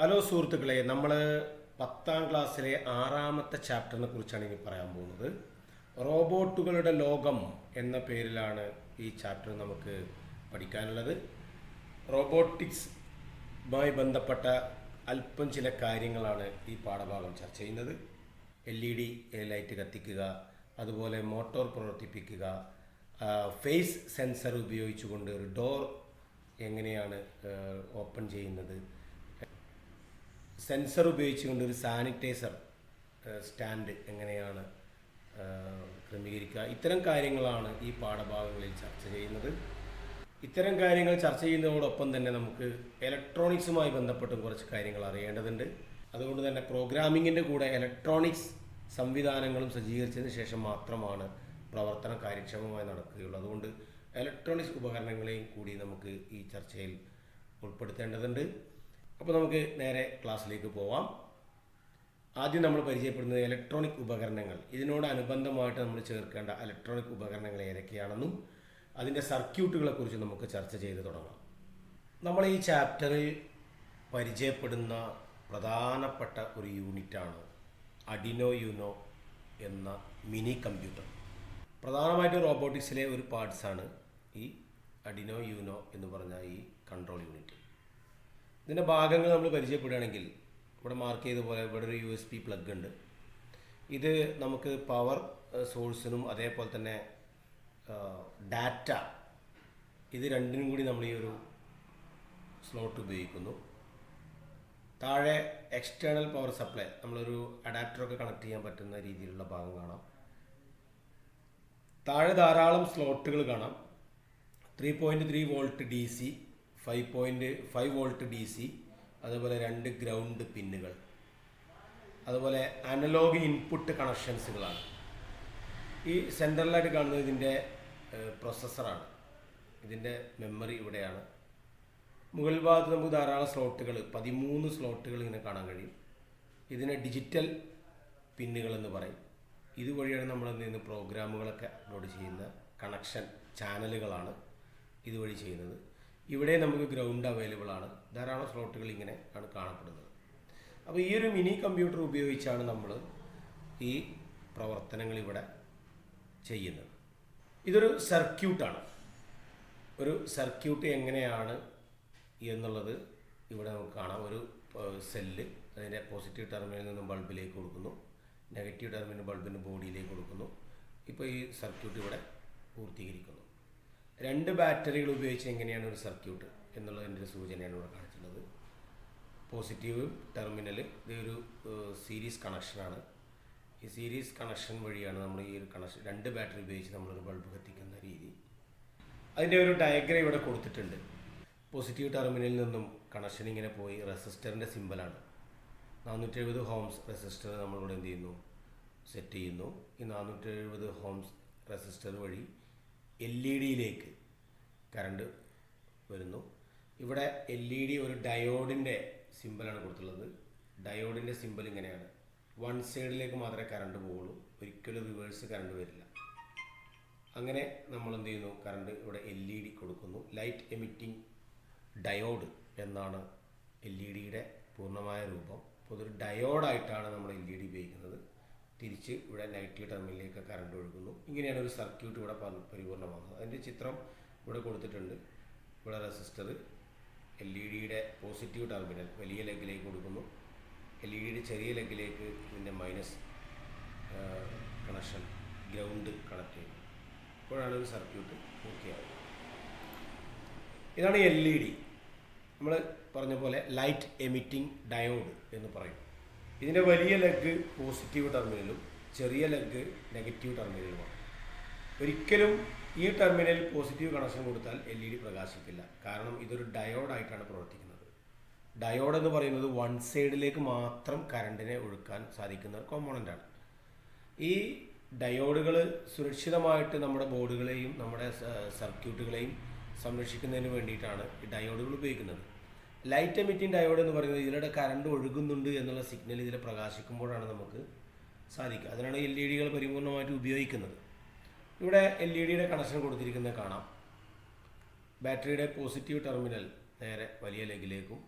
Hello സുഹൃത്തുക്കളെ, നമ്മൾ 10ാം ക്ലാസ്സിലെ 6ാമത്തെ ചാപ്റ്ററിനെ കുറിച്ചാണ് ഇനി പറയാൻ പോകുന്നത്. റോബോട്ടുകളുടെ ലോകം എന്ന പേരിലാണ് ഈ ചാപ്റ്റർ നമുക്ക് പഠിക്കാനുള്ളത്. റോബോട്ടിക്സുമായി ബന്ധപ്പെട്ട അല്പം ചില കാര്യങ്ങളാണ് ഈ പാഠഭാഗം ചർച്ച ചെയ്യുന്നത്. LED ലൈറ്റ് കത്തിക്കുക, അതുപോലെ മോട്ടോർ പ്രവർത്തിപ്പിക്കുക, ഫേസ് സെൻസർ ഉപയോഗിച്ചുകൊണ്ട് ഒരു ഡോർ എങ്ങനെയാണ് ഓപ്പൺ ചെയ്യുന്നത്, സെൻസർ ഉപയോഗിച്ചുകൊണ്ട് ഒരു സാനിറ്റൈസർ സ്റ്റാൻഡ് എങ്ങനെയാണ് ക്രമീകരിക്കുക, ഇത്തരം കാര്യങ്ങളാണ് ഈ പാഠഭാഗങ്ങളിൽ ചർച്ച ചെയ്യുന്നത്. ഇത്തരം കാര്യങ്ങൾ ചർച്ച ചെയ്യുന്നതോടൊപ്പം തന്നെ നമുക്ക് ഇലക്ട്രോണിക്സുമായി ബന്ധപ്പെട്ടും കുറച്ച് കാര്യങ്ങൾ അറിയേണ്ടതുണ്ട്. അതുകൊണ്ട് തന്നെ പ്രോഗ്രാമിങ്ങിൻ്റെ കൂടെ ഇലക്ട്രോണിക്സ് സംവിധാനങ്ങളും സജ്ജീകരിച്ചതിന് ശേഷം മാത്രമാണ് പ്രവർത്തനം കാര്യക്ഷമമായി നടക്കുകയുള്ളൂ. അതുകൊണ്ട് ഇലക്ട്രോണിക്സ് ഉപകരണങ്ങളെയും കൂടി നമുക്ക് ഈ ചർച്ചയിൽ ഉൾപ്പെടുത്തേണ്ടതുണ്ട്. അപ്പോൾ നമുക്ക് നേരെ ക്ലാസ്സിലേക്ക് പോവാം. ആദ്യം നമ്മൾ പരിചയപ്പെടുന്നത് ഇലക്ട്രോണിക് ഉപകരണങ്ങൾ. ഇതിനോടനുബന്ധമായിട്ട് നമ്മൾ ചേർക്കേണ്ട ഇലക്ട്രോണിക് ഉപകരണങ്ങൾ ഏതൊക്കെയാണെന്നും അതിൻ്റെ സർക്യൂട്ടുകളെക്കുറിച്ച് നമുക്ക് ചർച്ച ചെയ്ത് തുടങ്ങാം. നമ്മൾ ഈ ചാപ്റ്ററിൽ പരിചയപ്പെടുന്ന പ്രധാനപ്പെട്ട ഒരു യൂണിറ്റാണ് അഡിനോ യൂനോ എന്ന മിനി കമ്പ്യൂട്ടർ. പ്രധാനമായിട്ടും റോബോട്ടിക്സിലെ ഒരു പാർട്സാണ് ഈ അഡിനോ യൂനോ എന്ന് പറഞ്ഞ ഈ കൺട്രോൾ യൂണിറ്റ്. ഇതിൻ്റെ ഭാഗങ്ങൾ നമ്മൾ പരിചയപ്പെടുകയാണെങ്കിൽ ഇവിടെ മാർക്ക് ചെയ്ത പോലെ ഇവിടെ ഒരു USB പ്ലഗ് ഉണ്ട്. ഇത് നമുക്ക് പവർ സോഴ്സിനും അതേപോലെ തന്നെ ഡാറ്റ, ഇത് രണ്ടിനും കൂടി നമ്മൾ ഈ ഒരു സ്ലോട്ട് ഉപയോഗിക്കുന്നു. താഴെ എക്സ്റ്റേണൽ പവർ സപ്ലൈ, നമ്മളൊരു അഡാപ്റ്ററൊക്കെ കണക്ട് ചെയ്യാൻ പറ്റുന്ന രീതിയിലുള്ള ഭാഗം കാണാം. താഴെ ധാരാളം സ്ലോട്ടുകൾ കാണാം. 3.3 വോൾട്ട് DC, 5.5 വോൾട്ട് DC, അതുപോലെ 2 ഗ്രൗണ്ട് പിന്നുകൾ, അതുപോലെ അനലോഗ് ഇൻപുട്ട് കണക്ഷൻസുകളാണ്. ഈ സെൻട്രലായിട്ട് കാണുന്നത് ഇതിൻ്റെ പ്രൊസസ്സറാണ്. ഇതിൻ്റെ മെമ്മറി ഇവിടെയാണ്. മുകൾ ഭാഗത്ത് നമുക്ക് ധാരാളം സ്ലോട്ടുകൾ, 13 സ്ലോട്ടുകൾ ഇങ്ങനെ കാണാൻ കഴിയും. ഇതിനെ ഡിജിറ്റൽ പിന്നുകൾ എന്ന് പറയും. ഇതുവഴിയാണ് നമ്മൾ എന്ത് ചെയ്യുന്നത്, പ്രോഗ്രാമുകളൊക്കെ അപ്ലോഡ് ചെയ്യുന്ന കണക്ഷൻ ചാനലുകളാണ് ഇതുവഴി ചെയ്യുന്നത്. ഇവിടെ നമുക്ക് ഗ്രൗണ്ട് അവൈലബിൾ ആണ്. ധാരാളം സ്ലോട്ടുകൾ ഇങ്ങനെ ആണ് കാണപ്പെടുന്നത്. അപ്പോൾ ഈ ഒരു മിനി കമ്പ്യൂട്ടർ ഉപയോഗിച്ചാണ് നമ്മൾ ഈ പ്രവർത്തനങ്ങൾ ഇവിടെ ചെയ്യുന്നത്. ഇതൊരു സർക്യൂട്ടാണ്. ഒരു സർക്യൂട്ട് എങ്ങനെയാണ് എന്നുള്ളത് ഇവിടെ നമുക്ക് കാണാം. ഒരു സെല്ല് അതിൻ്റെ പോസിറ്റീവ് ടെർമിനലിൽ നിന്നും ബൾബിലേക്ക് കൊടുക്കുന്നു, നെഗറ്റീവ് ടെർമിനൽ ബൾബിൻ്റെ ബോഡിയിലേക്ക് കൊടുക്കുന്നു. ഇപ്പോൾ ഈ സർക്യൂട്ട് ഇവിടെ പൂർത്തീകരിക്കുന്നു. 2 ബാറ്ററികൾ ഉപയോഗിച്ച് എങ്ങനെയാണ് ഒരു സർക്യൂട്ട് എന്നുള്ളതിൻ്റെ ഒരു സൂചനയാണ് ഇവിടെ കാണിച്ചിട്ടുള്ളത്. പോസിറ്റീവ് ടെർമിനൽ ഇത് ഒരു സീരീസ് കണക്ഷനാണ്. ഈ സീരീസ് കണക്ഷൻ വഴിയാണ് നമ്മൾ ഈ ഒരു കണക്ഷൻ 2 ബാറ്ററി ഉപയോഗിച്ച് നമ്മളൊരു ബൾബ് കത്തിക്കുന്ന രീതി. അതിൻ്റെ ഒരു ഡയഗ്രം ഇവിടെ കൊടുത്തിട്ടുണ്ട്. പോസിറ്റീവ് ടെർമിനലിൽ നിന്നും കണക്ഷൻ ഇങ്ങനെ പോയി റെസിസ്റ്ററിൻ്റെ സിമ്പലാണ്. 470 ഹോംസ് റെസിസ്റ്റർ നമ്മളിവിടെ എന്ത് ചെയ്യുന്നു, സെറ്റ് ചെയ്യുന്നു. ഈ 470 ഹോംസ് റെസിസ്റ്റർ വഴി LED കറണ്ട് വരുന്നു. ഇവിടെ LED ഒരു ഡയോഡിൻ്റെ സിമ്പലാണ് കൊടുത്തുള്ളത്. ഡയോഡിൻ്റെ സിമ്പൽ ഇങ്ങനെയാണ്. വൺ സൈഡിലേക്ക് മാത്രമേ കറണ്ട് പോവുള്ളൂ, ഒരിക്കലും റിവേഴ്സ് കറണ്ട് വരില്ല. അങ്ങനെ നമ്മൾ എന്ത് ചെയ്യുന്നു, കറണ്ട് ഇവിടെ LED കൊടുക്കുന്നു. ലൈറ്റ് എമിറ്റിംഗ് ഡയോഡ് എന്നാണ് LED പൂർണ്ണമായ രൂപം. അപ്പോൾ ഇതൊരു ഡയോഡായിട്ടാണ് നമ്മൾ LED ഉപയോഗിക്കുന്നത്. തിരിച്ച് ഇവിടെ നെഗറ്റീവ് ടെർമിനലിലേക്ക് കറണ്ട് ഒഴുകുന്നു. ഇങ്ങനെയാണ് ഒരു സർക്യൂട്ട് ഇവിടെ പരിപൂർണ്ണമാകുന്നത്. അതിൻ്റെ ചിത്രം ഇവിടെ കൊടുത്തിട്ടുണ്ട്. ഇവിടെ റെസിസ്റ്റർ LED പോസിറ്റീവ് ടെർമിനൽ വലിയ ലെഗിലേക്ക് കൊടുക്കുന്നു. LED ചെറിയ ലെഗിലേക്ക് ഇതിൻ്റെ മൈനസ് കണക്ഷൻ ഗ്രൗണ്ട് കണക്ട് ചെയ്യുന്നു. ഇപ്പോഴാണ് ഒരു സർക്യൂട്ട് പൂർത്തിയാകുന്നത്. ഇതാണ് LED. നമ്മൾ പറഞ്ഞ പോലെ ലൈറ്റ് എമിറ്റിംഗ് ഡയോഡ് എന്ന് പറയും. ഇതിൻ്റെ വലിയ ലെഗ് പോസിറ്റീവ് ടെർമിനലും ചെറിയ ലെഗ് നെഗറ്റീവ് ടെർമിനലുമാണ്. ഒരിക്കലും ഈ ടെർമിനൽ പോസിറ്റീവ് കണക്ഷൻ കൊടുത്താൽ LED പ്രകാശിക്കില്ല. കാരണം ഇതൊരു ഡയോഡായിട്ടാണ് പ്രവർത്തിക്കുന്നത്. ഡയോഡ് എന്ന് പറയുന്നത് വൺ സൈഡിലേക്ക് മാത്രം കറണ്ടിനെ ഒഴുക്കാൻ സാധിക്കുന്ന ഒരു കോമ്പോണൻ്റാണ്. ഈ ഡയോഡുകൾ സുരക്ഷിതമായിട്ട് നമ്മുടെ ബോർഡുകളെയും നമ്മുടെ സർക്യൂട്ടുകളെയും സംരക്ഷിക്കുന്നതിന് വേണ്ടിയിട്ടാണ് ഈ ഡയോഡുകൾ ഉപയോഗിക്കുന്നത്. ലൈറ്റ് എമിറ്റിംഗ് ഡയോഡ് എന്ന് പറയുന്നത് ഇതിലൂടെ കറണ്ട് ഒഴുകുന്നുണ്ട് എന്നുള്ള സിഗ്നൽ ഇതിൽ പ്രകാശിക്കുമ്പോഴാണ് നമുക്ക് സാധിക്കുക. അതിനാണ് LED പരിപൂർണമായിട്ട് ഉപയോഗിക്കുന്നത്. ഇവിടെ LED കണക്ഷൻ കൊടുത്തിരിക്കുന്നത് കാണാം. ബാറ്ററിയുടെ പോസിറ്റീവ് ടെർമിനൽ നേരെ വലിയ ലെഗിലേക്കും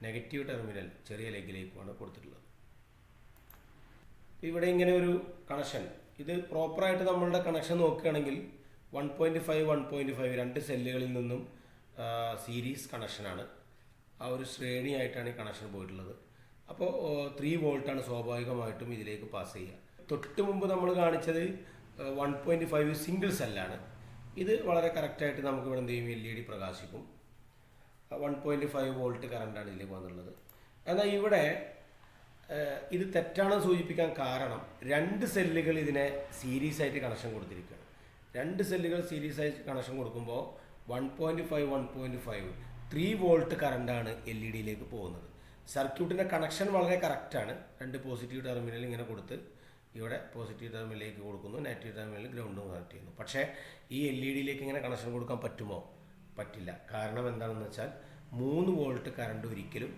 നെഗറ്റീവ് ടെർമിനൽ ചെറിയ ലെഗിലേക്കുമാണ് കൊടുത്തിട്ടുള്ളത്. ഇവിടെ ഇങ്ങനെ ഒരു കണക്ഷൻ, ഇത് പ്രോപ്പറായിട്ട് നമ്മളുടെ കണക്ഷൻ നോക്കുകയാണെങ്കിൽ 1.5 1.5 രണ്ട് സെല്ലുകളിൽ നിന്നും സീരീസ് കണക്ഷനാണ്. ആ ഒരു ശ്രേണിയായിട്ടാണ് ഈ കണക്ഷൻ പോയിട്ടുള്ളത്. അപ്പോൾ 3 വോൾട്ടാണ് സ്വാഭാവികമായിട്ടും ഇതിലേക്ക് പാസ് ചെയ്യുക. തൊട്ട് മുമ്പ് നമ്മൾ കാണിച്ചത് 1.5 സിംഗിൾ സെല്ലാണ്. ഇത് വളരെ കറക്റ്റായിട്ട് നമുക്ക് ഇവിടെ എന്ത് ചെയ്യും, LED പ്രകാശിക്കും. 1.5 വോൾട്ട് കറണ്ടാണ് ഇതിലേക്ക് വന്നുള്ളത്. എന്നാൽ ഇവിടെ ഇത് തെറ്റാണെന്ന് സൂചിപ്പിക്കാൻ കാരണം 2 സെല്ലുകൾ ഇതിനെ സീരീസ് ആയിട്ട് കണക്ഷൻ കൊടുത്തിരിക്കുകയാണ്. 2 സെല്ലുകൾ സീരീസ് ആയിട്ട് കണക്ഷൻ കൊടുക്കുമ്പോൾ 1.5 3 വോൾട്ട് കറണ്ടാണ് LED പോകുന്നത്. സർക്യൂട്ടിൻ്റെ കണക്ഷൻ വളരെ കറക്റ്റാണ്. 2 പോസിറ്റീവ് ടെർമിനൽ ഇങ്ങനെ കൊടുത്ത് ഇവിടെ പോസിറ്റീവ് ടെർമിനലിലേക്ക് കൊടുക്കുന്നു, നെഗറ്റീവ് ടെർമിനലിൽ ഗ്രൗണ്ടും കണക്ട് ചെയ്യുന്നു. പക്ഷേ ഈ LED ഇങ്ങനെ കണക്ഷൻ കൊടുക്കാൻ പറ്റുമോ? പറ്റില്ല. കാരണം എന്താണെന്ന് വെച്ചാൽ 3 വോൾട്ട് കറണ്ട് ഒരിക്കലും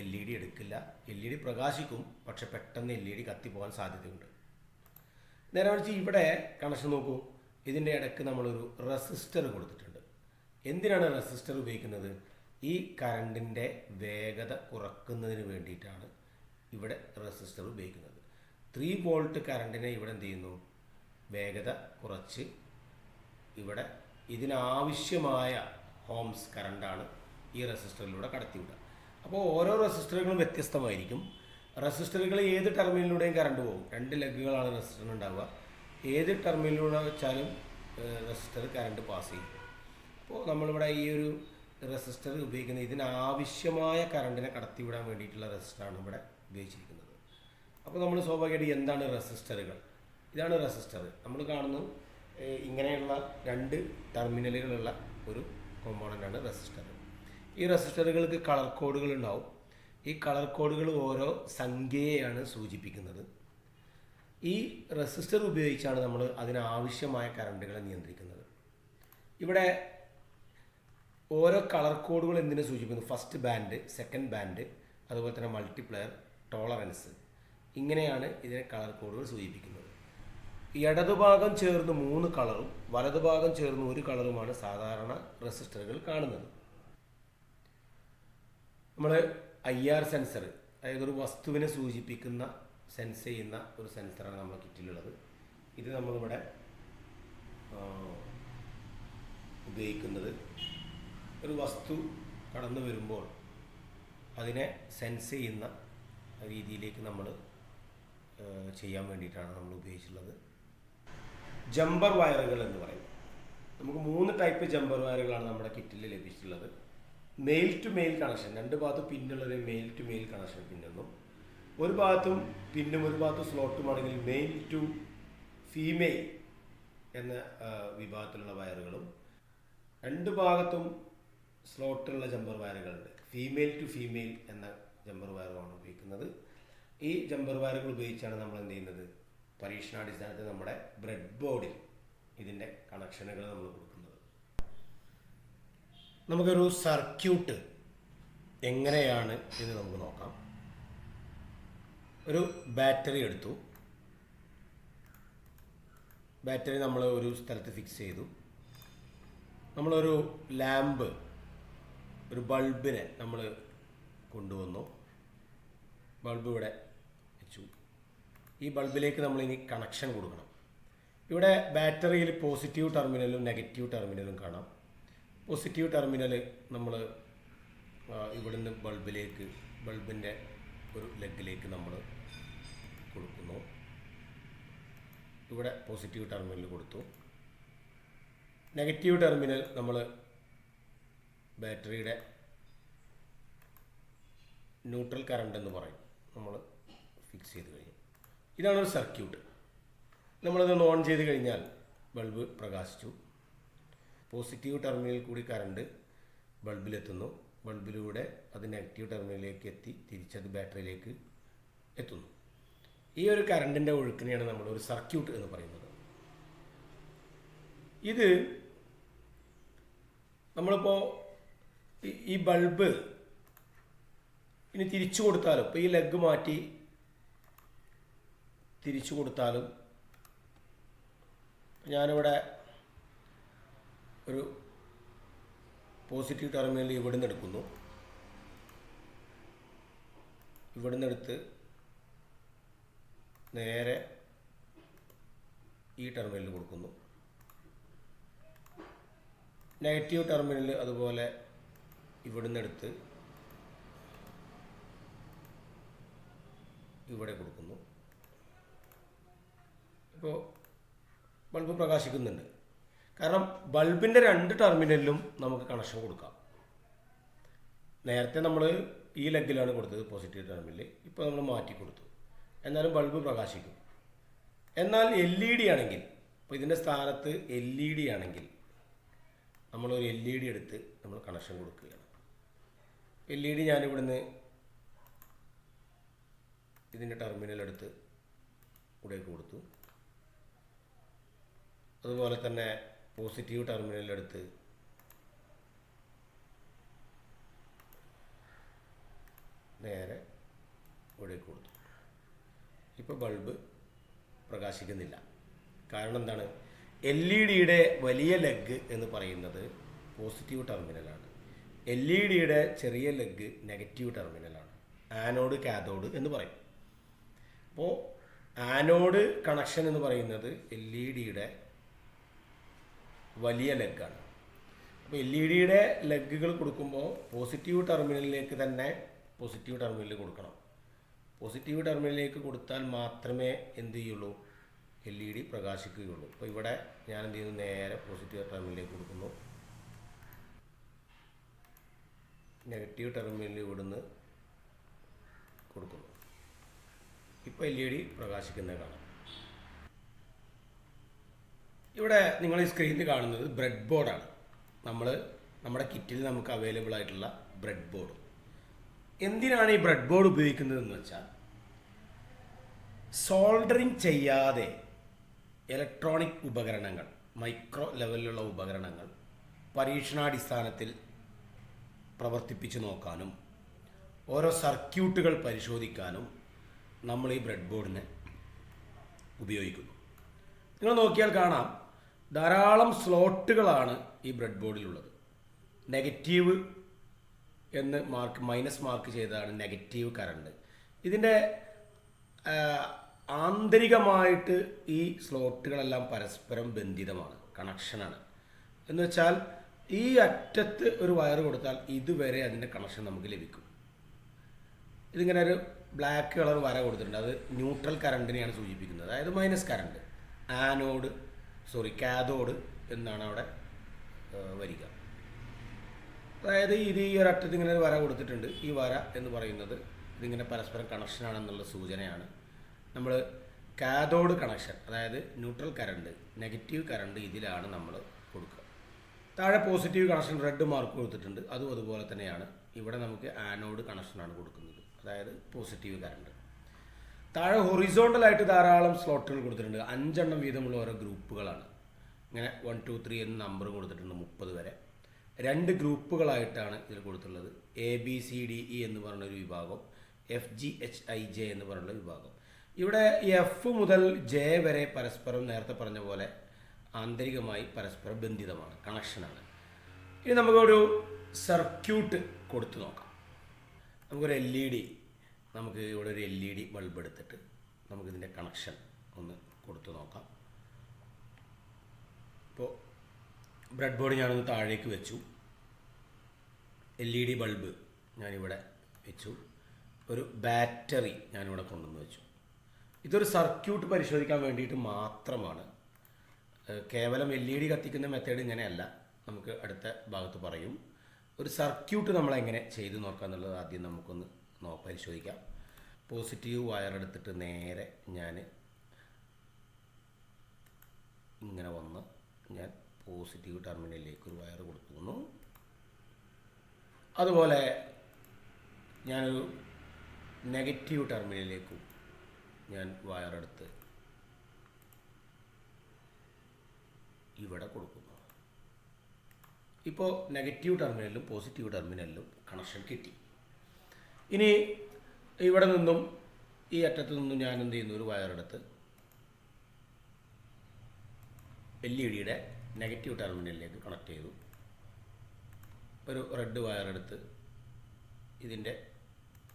LED എടുക്കില്ല. LED പ്രകാശിക്കും, പക്ഷെ പെട്ടെന്ന് LED കത്തിപ്പോകാൻ സാധ്യതയുണ്ട്. നേരെ മറിച്ച് ഇവിടെ കണക്ഷൻ നോക്കൂ, ഇതിൻ്റെ ഇടയ്ക്ക് നമ്മളൊരു റെസിസ്റ്റർ കൊടുത്തിട്ടുണ്ട്. എന്തിനാണ് റെസിസ്റ്റർ ഉപയോഗിക്കുന്നത്? ഈ കറണ്ടിൻ്റെ വേഗത കുറക്കുന്നതിന് വേണ്ടിയിട്ടാണ് ഇവിടെ റെസിസ്റ്റർ ഉപയോഗിക്കുന്നത്. 3 വോൾട്ട് കറണ്ടിനെ ഇവിടെ എന്ത് ചെയ്യുന്നു, വേഗത കുറച്ച് ഇവിടെ ഇതിനാവശ്യമായ ഹോംസ് കറണ്ടാണ് ഈ റെസിസ്റ്ററിലൂടെ കടത്തിവിടുക. അപ്പോൾ ഓരോ റെസിസ്റ്ററുകളും വ്യത്യസ്തമായിരിക്കും. റെസിസ്റ്ററുകൾ ഏത് ടെർമിനലിലൂടെയും കറണ്ട് പോകും. 2 ലെഗുകളാണ് റെസിസ്റ്ററിന് ഉണ്ടാവുക. ഏത് ടെർമിനലിലൂടെ വെച്ചാലും റെസിസ്റ്റർ കറണ്ട് പാസ് ചെയ്യും. അപ്പോൾ നമ്മളിവിടെ ഈ ഒരു റെസിസ്റ്റർ ഉപയോഗിക്കുന്നത് ഇതിനാവശ്യമായ കറണ്ടിനെ കടത്തിവിടാൻ വേണ്ടിയിട്ടുള്ള റെസിസ്റ്ററാണ് ഇവിടെ ഉപയോഗിച്ചിരിക്കുന്നത്. അപ്പോൾ നമ്മൾ സ്വാഭാവികമായിട്ട് എന്താണ് റെസിസ്റ്ററുകൾ? ഇതാണ് റെസിസ്റ്റർ. നമ്മൾ കാണുന്നു ഇങ്ങനെയുള്ള 2 ടെർമിനലുകളുള്ള ഒരു കോമ്പോണൻ്റാണ് റെസിസ്റ്റർ. ഈ റെസിസ്റ്ററുകൾക്ക് കളർ കോഡുകൾ ഉണ്ടാവും. ഈ കളർ കോഡുകൾ ഓരോ സംഖ്യയെയാണ് സൂചിപ്പിക്കുന്നത്. ഈ റെസിസ്റ്റർ ഉപയോഗിച്ചാണ് നമ്മൾ അതിനാവശ്യമായ കറണ്ടുകളെ നിയന്ത്രിക്കുന്നത്. ഇവിടെ ഓരോ കളർ കോഡുകൾ എന്തിനെ സൂചിപ്പിക്കുന്നു? ഫസ്റ്റ് ബാൻഡ്, സെക്കൻഡ് ബാൻഡ്, അതുപോലെ തന്നെ മൾട്ടിപ്ലയർ, ടോളറൻസ്, ഇങ്ങനെയാണ് ഇതിനെ കളർ കോഡുകൾ സൂചിപ്പിക്കുന്നത്. ഇടതുഭാഗം ചേർന്ന് 3 കളറും വലതുഭാഗം ചേർന്ന് 1 കളറുമാണ് സാധാരണ റെസിസ്റ്ററുകൾ കാണുന്നത്. നമ്മൾ IR സെൻസർ, അതായത് ഒരു വസ്തുവിനെ സൂചിപ്പിക്കുന്ന സെൻസ് ചെയ്യുന്ന ഒരു സെൻസറാണ് നമ്മുടെ കിറ്റിലുള്ളത്. ഇത് നമ്മളിവിടെ ഉപയോഗിക്കുന്നത് ഒരു വസ്തു കടന്നു വരുമ്പോൾ അതിനെ സെൻസ് ചെയ്യുന്ന രീതിയിലേക്ക് നമ്മൾ ചെയ്യാൻ വേണ്ടിയിട്ടാണ് നമ്മൾ ഉപയോഗിച്ചിട്ടുള്ളത്. ജമ്പർ വയറുകൾ എന്ന് പറയും. നമുക്ക് 3 ടൈപ്പ് ജമ്പർ വയറുകളാണ് നമ്മുടെ കിറ്റിൽ ലഭിച്ചിട്ടുള്ളത്. മെയിൽ ടു മെയിൽ കണക്ഷൻ, 2 ഭാഗത്തും പിന്നുള്ളൊരു മെയിൽ ടു മെയിൽ കണക്ഷൻ പിന്നെന്നും, ഒരു ഭാഗത്തും പിന്നും ഒരു ഭാഗത്തും സ്ലോട്ടുമാണെങ്കിൽ മെയിൽ ടു ഫീമെയിൽ എന്ന വിഭാഗത്തിലുള്ള വയറുകളും, 2 ഭാഗത്തും സ്ലോട്ടുള്ള ജമ്പർ വയറുകളുണ്ട്. ഫീമെയിൽ ടു ഫീമെയിൽ എന്ന ജമ്പർ വയറുമാണ് ഉപയോഗിക്കുന്നത്. ഈ ജമ്പർ വയറുകൾ ഉപയോഗിച്ചാണ് നമ്മൾ എന്ത് ചെയ്യുന്നത്, പരീക്ഷണാടിസ്ഥാനത്തിൽ നമ്മുടെ ബ്രെഡ് ബോർഡിൽ ഇതിൻ്റെ കണക്ഷനുകൾ നമ്മൾ കൊടുക്കുന്നത്. നമുക്കൊരു സർക്യൂട്ട് എങ്ങനെയാണ് എന്ന് നമുക്ക് നോക്കാം. ഒരു ബാറ്ററി എടുത്തു. ബാറ്ററി നമ്മൾ ഒരു സ്ഥലത്ത് ഫിക്സ് ചെയ്തു. നമ്മളൊരു ലാമ്പ്, ഒരു ബൾബിനെ നമ്മൾ കൊണ്ടുവന്നു. ബൾബ് ഇവിടെ വെച്ചു. ഈ ബൾബിലേക്ക് നമ്മളിനി കണക്ഷൻ കൊടുക്കണം. ഇവിടെ ബാറ്ററിയിൽ പോസിറ്റീവ് ടെർമിനലും നെഗറ്റീവ് ടെർമിനലും കാണാം. പോസിറ്റീവ് ടെർമിനൽ നമ്മൾ ഇവിടുന്ന് ബൾബിൻ്റെ ഒരു ലെഗിലേക്ക് നമ്മൾ കൊടുക്കുന്നു. ഇവിടെ പോസിറ്റീവ് ടെർമിനൽ കൊടുത്തു. നെഗറ്റീവ് ടെർമിനൽ നമ്മൾ ബാറ്ററിയുടെ ന്യൂട്രൽ കറണ്ട് എന്ന് പറയും, നമ്മൾ ഫിക്സ് ചെയ്ത് കഴിഞ്ഞു. ഇതാണ് ഒരു സർക്യൂട്ട്. നമ്മളിതൊന്ന് ഓൺ ചെയ്ത് കഴിഞ്ഞാൽ ബൾബ് പ്രകാശിച്ചു. പോസിറ്റീവ് ടെർമിനലിൽ കൂടി കറണ്ട് ബൾബിലെത്തുന്നു. ബൾബിലൂടെ അത് നെഗറ്റീവ് ടെർമിനലിലേക്ക് എത്തി തിരിച്ചത് ബാറ്ററിയിലേക്ക് എത്തുന്നു. ഈ ഒരു കറണ്ടിൻ്റെ ഒഴുക്കിനെയാണ് നമ്മൾ ഒരു സർക്യൂട്ട് എന്ന് പറയുന്നത്. ഇത് നമ്മളിപ്പോൾ ഈ ബൾബ് ഇനി തിരിച്ചു കൊടുത്താലും, ഇപ്പോൾ ഈ ലെഗ് മാറ്റി തിരിച്ചു കൊടുത്താലും, ഞാനിവിടെ ഒരു പോസിറ്റീവ് ടെർമിനൽ ഇവിടെ നിന്ന് എടുക്കുന്നു. ഇവിടുന്ന് എടുത്ത് നേരെ ഈ ടെർമിനലിൽ കൊടുക്കുന്നു. നെഗറ്റീവ് ടെർമിനൽ അതുപോലെ ഇവിടുന്ന് എടുത്ത് ഇവിടെ കൊടുക്കുന്നു. ഇപ്പോൾ ബൾബ് പ്രകാശിക്കുന്നുണ്ട്. കാരണം ബൾബിൻ്റെ 2 ടെർമിനലിലും നമുക്ക് കണക്ഷൻ കൊടുക്കാം. നേരത്തെ നമ്മൾ ഈ ലെഗിലാണ് കൊടുത്തത് പോസിറ്റീവ് ടെർമിനൽ, ഇപ്പോൾ നമ്മൾ മാറ്റി കൊടുത്തു, എന്നാലും ബൾബ് പ്രകാശിക്കും. എന്നാൽ LED ആണെങ്കിൽ, ഇപ്പോൾ ഇതിൻ്റെ സ്ഥാനത്ത് LED ആണെങ്കിൽ നമ്മളൊരു LED എടുത്ത് നമ്മൾ കണക്ഷൻ കൊടുക്കുകയാണ്. LED ഞാനിവിടുന്ന് ഇതിൻ്റെ ടെർമിനൽ എടുത്ത് ഇവിടേക്ക് കൊടുത്തു. അതുപോലെ തന്നെ പോസിറ്റീവ് ടെർമിനലെടുത്ത് നേരെ ഇവിടേക്ക് കൊടുത്തു. ഇപ്പോൾ ബൾബ് പ്രകാശിക്കുന്നില്ല. കാരണം എന്താണ്? LED വലിയ ലെഗ് എന്ന് പറയുന്നത് പോസിറ്റീവ് ടെർമിനലാണ്. LED ചെറിയ ലെഗ് നെഗറ്റീവ് ടെർമിനലാണ്. ആനോഡ് കാഥോഡ് എന്ന് പറയും. അപ്പോൾ ആനോഡ് കണക്ഷൻ എന്ന് പറയുന്നത് LED വലിയ ലെഗാണ്. അപ്പോൾ LED ലെഗുകൾ കൊടുക്കുമ്പോൾ പോസിറ്റീവ് ടെർമിനലിലേക്ക് തന്നെ പോസിറ്റീവ് ടെർമിനലിൽ കൊടുക്കണം. പോസിറ്റീവ് ടെർമിനലിലേക്ക് കൊടുത്താൽ മാത്രമേ എന്ത് ചെയ്യുള്ളൂ? LED പ്രകാശിക്കുകയുള്ളൂ. അപ്പോൾ ഇവിടെ ഞാൻ എന്ത് ചെയ്യുന്നു? നേരെ പോസിറ്റീവ് ടെർമിനലിലേക്ക് കൊടുക്കുന്നു. നെഗറ്റീവ് ടെർമിനലിൽ ഇവിടുന്ന് കൊടുക്കുന്നു. ഇപ്പോൾ LED പ്രകാശിക്കുന്നത് കാണാം. ഇവിടെ നിങ്ങൾ ഈ സ്ക്രീനിൽ കാണുന്നത് ബ്രെഡ് ബോർഡാണ്. നമ്മുടെ കിറ്റിൽ നമുക്ക് അവൈലബിൾ ആയിട്ടുള്ള ബ്രെഡ് ബോർഡ്. എന്തിനാണ് ഈ ബ്രെഡ് ബോർഡ് ഉപയോഗിക്കുന്നതെന്ന് വെച്ചാൽ, സോൾഡറിങ് ചെയ്യാതെ ഇലക്ട്രോണിക് ഉപകരണങ്ങൾ, മൈക്രോ ലെവലിലുള്ള ഉപകരണങ്ങൾ പരീക്ഷണാടിസ്ഥാനത്തിൽ പ്രവർത്തിപ്പിച്ച് നോക്കാനും ഓരോ സർക്യൂട്ടുകൾ പരിശോധിക്കാനും നമ്മൾ ഈ ബ്രെഡ് ബോർഡിനെ ഉപയോഗിക്കുന്നു. നിങ്ങൾ നോക്കിയാൽ കാണാം, ധാരാളം സ്ലോട്ടുകളാണ് ഈ ബ്രെഡ് ബോർഡിലുള്ളത്. നെഗറ്റീവ് എന്ന് മൈനസ് മാർക്ക് ചെയ്തതാണ് നെഗറ്റീവ് കറണ്ട്. ഇതിൻ്റെ ആന്തരികമായിട്ട് ഈ സ്ലോട്ടുകളെല്ലാം പരസ്പരം ബന്ധിതമാണ്, കണക്ഷനാണ്. എന്ന് വെച്ചാൽ ഈ അറ്റത്ത് ഒരു വയർ കൊടുത്താൽ ഇതുവരെ അതിൻ്റെ കണക്ഷൻ നമുക്ക് ലഭിക്കും. ഇതിങ്ങനെ ഒരു ബ്ലാക്ക് കളർ വര കൊടുത്തിട്ടുണ്ട്. അത് ന്യൂട്രൽ കറണ്ടിനെയാണ് സൂചിപ്പിക്കുന്നത്, അതായത് മൈനസ് കറണ്ട്. കാഥോഡ് എന്നാണ് അവിടെ വരിക. അതായത് ഇത് ഈ ഒരറ്റത്ത് ഇങ്ങനെ ഒരു വര കൊടുത്തിട്ടുണ്ട്. ഈ വര എന്ന് പറയുന്നത് ഇതിങ്ങനെ പരസ്പരം കണക്ഷനാണെന്നുള്ള സൂചനയാണ്. നമ്മൾ കാഥോഡ് കണക്ഷൻ, അതായത് ന്യൂട്രൽ കറണ്ട്, നെഗറ്റീവ് കറണ്ട് ഇതിലാണ് നമ്മൾ കൊടുക്കുക. താഴെ പോസിറ്റീവ് കണക്ഷൻ റെഡ് മാർക്ക് കൊടുത്തിട്ടുണ്ട്. അതും അതുപോലെ തന്നെയാണ്. ഇവിടെ നമുക്ക് ആനോഡ് കണക്ഷനാണ് കൊടുക്കുന്നത്, അതായത് പോസിറ്റീവ് കറണ്ട്. താഴെ ഹൊറിസോണ്ടലായിട്ട് ധാരാളം സ്ലോട്ടുകൾ കൊടുത്തിട്ടുണ്ട്. 5 എണ്ണം വീതമുള്ള ഓരോ ഗ്രൂപ്പുകളാണ്. ഇങ്ങനെ 1 2 3 എന്ന നമ്പർ കൊടുത്തിട്ടുണ്ട് 30 വരെ. 2 ഗ്രൂപ്പുകളായിട്ടാണ് ഇതിൽ കൊടുത്തിട്ടുള്ളത്. ABCDE എന്ന് പറഞ്ഞൊരു വിഭാഗം, FGHIJ എന്ന് പറഞ്ഞുള്ള വിഭാഗം. ഇവിടെ F മുതൽ J വരെ പരസ്പരം നേരത്തെ പറഞ്ഞ പോലെ ആന്തരികമായി പരസ്പരം ബന്ധിതമാണ്, കണക്ഷനാണ്. ഇനി നമുക്കൊരു സർക്യൂട്ട് കൊടുത്തു നോക്കാം. നമുക്കൊരു നമുക്ക് ഇവിടെ ഒരു LED ബൾബ് എടുത്തിട്ട് നമുക്കിതിൻ്റെ കണക്ഷൻ ഒന്ന് കൊടുത്തു നോക്കാം. ഇപ്പോൾ ബ്രെഡ് ബോർഡ് ഞാനൊന്ന് താഴേക്ക് വെച്ചു. LED ബൾബ് ഞാനിവിടെ വെച്ചു. ഒരു ബാറ്ററി ഞാനിവിടെ കൊണ്ടുവന്ന് വെച്ചു. ഇതൊരു സർക്യൂട്ട് പരിശോധിക്കാൻ വേണ്ടിയിട്ട് മാത്രമാണ്. കേവലം LED കത്തിക്കുന്ന മെത്തേഡ് ഇങ്ങനെയല്ല, നമുക്ക് അടുത്ത ഭാഗത്ത് പറയും. ഒരു സർക്യൂട്ട് നമ്മളെങ്ങനെ ചെയ്തു നോക്കുക എന്നുള്ളത് ആദ്യം നമുക്കൊന്ന് പരിശോധിക്കാം. പോസിറ്റീവ് വയർ എടുത്തിട്ട് നേരെ ഞാൻ ഇങ്ങനെ വന്ന് ഞാൻ പോസിറ്റീവ് ടെർമിനലിലേക്ക് ഒരു വയർ കൊടുക്കുന്നു. അതുപോലെ ഞാനൊരു നെഗറ്റീവ് ടെർമിനലിലേക്കും ഞാൻ വയറെടുത്ത് ഇവിടെ കൊടുക്കുന്നു. ഇപ്പോൾ നെഗറ്റീവ് ടെർമിനലിലും പോസിറ്റീവ് ടെർമിനലിലും കണക്ഷൻ കിട്ടി. ഇനി ഇവിടെ നിന്നും ഈ അറ്റത്തു നിന്നും ഞാൻ എന്ത് ചെയ്യുന്നു? ഒരു വയറെടുത്ത് LED നെഗറ്റീവ് ടെർമിനലിലേക്ക് കണക്ട് ചെയ്തു. ഒരു റെഡ് വയറെടുത്ത് ഇതിൻ്റെ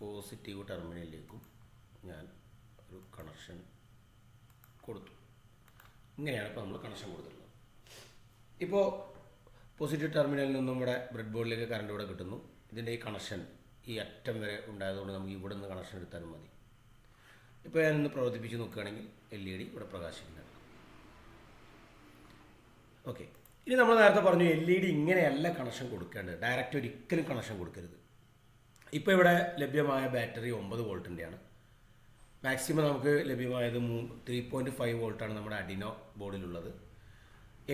പോസിറ്റീവ് ടെർമിനലിലേക്കും ഞാൻ ഒരു കണക്ഷൻ കൊടുത്തു. ഇങ്ങനെയാണ് ഇപ്പോൾ നമ്മൾ കണക്ഷൻ കൊടുത്തിട്ടുള്ളത്. ഇപ്പോൾ പോസിറ്റീവ് ടെർമിനലിൽ നിന്നും ഇവിടെ ബ്രെഡ് ബോർഡിലേക്ക് കറണ്ട് ഇവിടെ കിട്ടുന്നു. ഇതിൻ്റെ ഈ കണക്ഷൻ ഈ അറ്റം വരെ ഉണ്ടായതുകൊണ്ട് നമുക്ക് ഇവിടെ നിന്ന് കണക്ഷൻ എടുത്താലും മതി. ഇപ്പോൾ ഞാനിന്ന് പ്രവർത്തിപ്പിച്ച് നോക്കുകയാണെങ്കിൽ LED ഇവിടെ പ്രകാശിക്കുന്നുണ്ട്. ഓക്കെ, ഇനി നമ്മൾ നേരത്തെ പറഞ്ഞു LED ഇങ്ങനെയല്ല കണക്ഷൻ കൊടുക്കേണ്ടത്, ഡയറക്റ്റ് ഒരിക്കലും കണക്ഷൻ കൊടുക്കരുത്. ഇപ്പോൾ ഇവിടെ ലഭ്യമായ ബാറ്ററി 9 വോൾട്ടിൻ്റെയാണ്. മാക്സിമം നമുക്ക് ലഭ്യമായത് 3.5 വോൾട്ടാണ് നമ്മുടെ അഡിനോ ബോർഡിലുള്ളത്.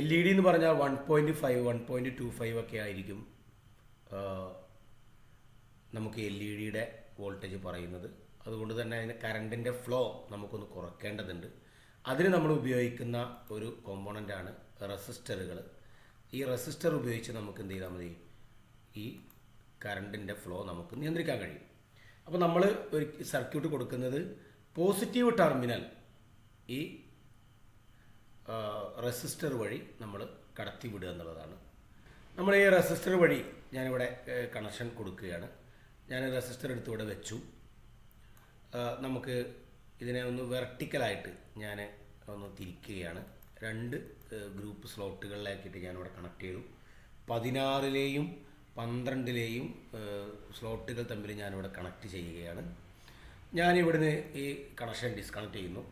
LED എന്ന് പറഞ്ഞാൽ 1.5 1.25 ഒക്കെ ആയിരിക്കും നമുക്ക് LED വോൾട്ടേജ് പറയുന്നത്. അതുകൊണ്ട് തന്നെ അതിന് കറണ്ടിൻ്റെ ഫ്ലോ നമുക്കൊന്ന് കുറയ്ക്കേണ്ടതുണ്ട്. അതിന് നമ്മൾ ഉപയോഗിക്കുന്ന ഒരു കോമ്പോണൻ്റാണ് റെസിസ്റ്ററുകൾ. ഈ റെസിസ്റ്റർ ഉപയോഗിച്ച് നമുക്ക് എന്ത് ചെയ്താൽ മതി, ഈ കറണ്ടിൻ്റെ ഫ്ലോ നമുക്ക് നിയന്ത്രിക്കാൻ കഴിയും. അപ്പോൾ നമ്മൾ ഒരു സർക്യൂട്ട് കൊടുക്കുന്നത് പോസിറ്റീവ് ടെർമിനൽ ഈ റെസിസ്റ്റർ വഴി നമ്മൾ കടത്തി വിടുക എന്നുള്ളതാണ്. നമ്മൾ ഈ റെസിസ്റ്റർ വഴി ഞാനിവിടെ കണക്ഷൻ കൊടുക്കുകയാണ്. ഞാൻ റെസിസ്റ്റർ എടുത്ത് ഇവിടെ വെച്ചു. നമുക്ക് ഇതിനെ ഒന്ന് വെർട്ടിക്കലായിട്ട് ഞാൻ ഒന്ന് തിരിക്കുകയാണ്. 2 ഗ്രൂപ്പ് സ്ലോട്ടുകളിലാക്കിയിട്ട് ഞാനിവിടെ കണക്ട് ചെയ്തു. 16ലെയും 12ലെയും സ്ലോട്ടുകൾ തമ്മിൽ ഞാനിവിടെ കണക്ട് ചെയ്യുകയാണ്. ഞാനിവിടുന്ന് ഈ കണക്ഷൻ ഡിസ്കണക്ട് ചെയ്യുന്നു.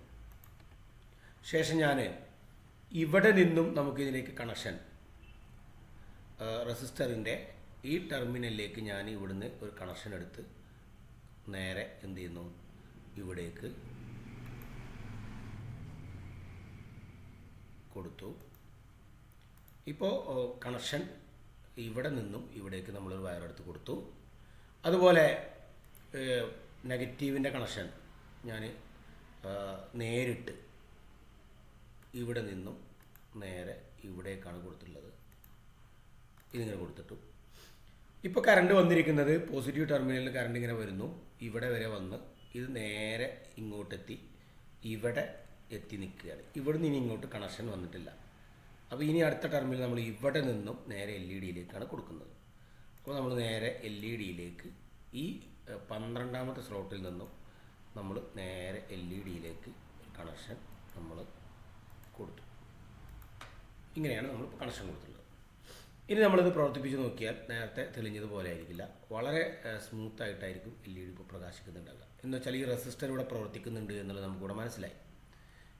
ശേഷം ഞാൻ ഇവിടെ നിന്നും നമുക്കിതിലേക്ക് കണക്ഷൻ റെസിസ്റ്ററിൻ്റെ ഈ ടെർമിനലിലേക്ക് ഞാൻ ഇവിടുന്ന് ഒരു കണക്ഷൻ എടുത്ത് നേരെ എന്ത് ചെയ്യുന്നു, ഇവിടേക്ക് കൊടുത്തു. ഇപ്പോൾ കണക്ഷൻ ഇവിടെ നിന്നും ഇവിടേക്ക് നമ്മളൊരു വയറെടുത്ത് കൊടുത്തു. അതുപോലെ നെഗറ്റീവിൻ്റെ കണക്ഷൻ ഞാൻ നേരിട്ട് ഇവിടെ നിന്നും നേരെ ഇവിടേക്കാണ് കൊടുത്തിട്ടുള്ളത്. ഇതിങ്ങനെ കൊടുത്തിട്ടു. ഇപ്പോൾ കറണ്ട് വന്നിരിക്കുന്നത് പോസിറ്റീവ് ടെർമിനലിൽ കറണ്ട് ഇങ്ങനെ വരുന്നു, ഇവിടെ വരെ വന്ന് ഇത് നേരെ ഇങ്ങോട്ടെത്തി ഇവിടെ എത്തി നിൽക്കുകയാണ്. ഇവിടെ നിന്ന് ഇനി ഇങ്ങോട്ട് കണക്ഷൻ വന്നിട്ടില്ല. അപ്പോൾ ഇനി അടുത്ത ടെർമിനൽ നമ്മൾ ഇവിടെ നിന്നും നേരെ LED കൊടുക്കുന്നത്. അപ്പോൾ നമ്മൾ നേരെ LED ഈ 12ാമത്തെ സ്ലോട്ടിൽ നിന്നും നമ്മൾ നേരെ LED കണക്ഷൻ നമ്മൾ കൊടുത്തു. ഇങ്ങനെയാണ് നമ്മൾ കണക്ഷൻ കൊടുത്തിട്ടുള്ളത്. ഇനി നമ്മളിത് പ്രവർത്തിപ്പിച്ച് നോക്കിയാൽ നേരത്തെ തെളിഞ്ഞതുപോലെ ആയിരിക്കില്ല, വളരെ സ്മൂത്തായിട്ടായിരിക്കും LED ഇപ്പോൾ പ്രകാശിക്കുന്നുണ്ടാകുക. എന്ന് വെച്ചാൽ ഈ റെസിസ്റ്റർ ഇവിടെ പ്രവർത്തിക്കുന്നുണ്ട് എന്നുള്ളത് നമുക്കിവിടെ മനസ്സിലായി.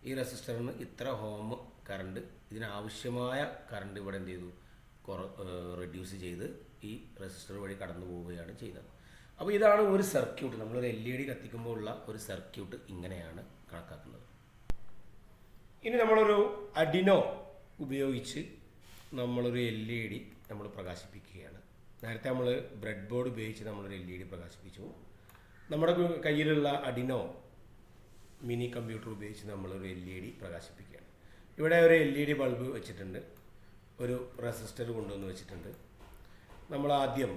ഈ റെസിസ്റ്ററിന് ഇത്ര ഓം കറണ്ട്, ഇതിനാവശ്യമായ കറണ്ട് ഇവിടെ എന്ത് ചെയ്തു, റെഡ്യൂസ് ചെയ്ത് ഈ റെസിസ്റ്റർ വഴി കടന്നു പോവുകയാണ് ചെയ്തത്. അപ്പോൾ ഇതാണ് ഒരു സർക്യൂട്ട്. നമ്മളൊരു LED കത്തിക്കുമ്പോൾ ഉള്ള ഒരു സർക്യൂട്ട് ഇങ്ങനെയാണ് കണക്കാക്കുന്നത്. ഇനി നമ്മളൊരു അഡിനോ ഉപയോഗിച്ച് നമ്മളൊരു LED നമ്മൾ പ്രകാശിപ്പിക്കുകയാണ്. നേരത്തെ നമ്മൾ ബ്രെഡ് ബോർഡ് ഉപയോഗിച്ച് നമ്മളൊരു LED പ്രകാശിപ്പിച്ചു. നമ്മുടെ കയ്യിലുള്ള അഡിനോ മിനി കമ്പ്യൂട്ടർ ഉപയോഗിച്ച് നമ്മളൊരു LED പ്രകാശിപ്പിക്കുകയാണ്. ഇവിടെ ഒരു LED ബൾബ് വെച്ചിട്ടുണ്ട്, ഒരു റെസിസ്റ്റർ കൊണ്ടുവന്ന് വെച്ചിട്ടുണ്ട്. നമ്മൾ ആദ്യം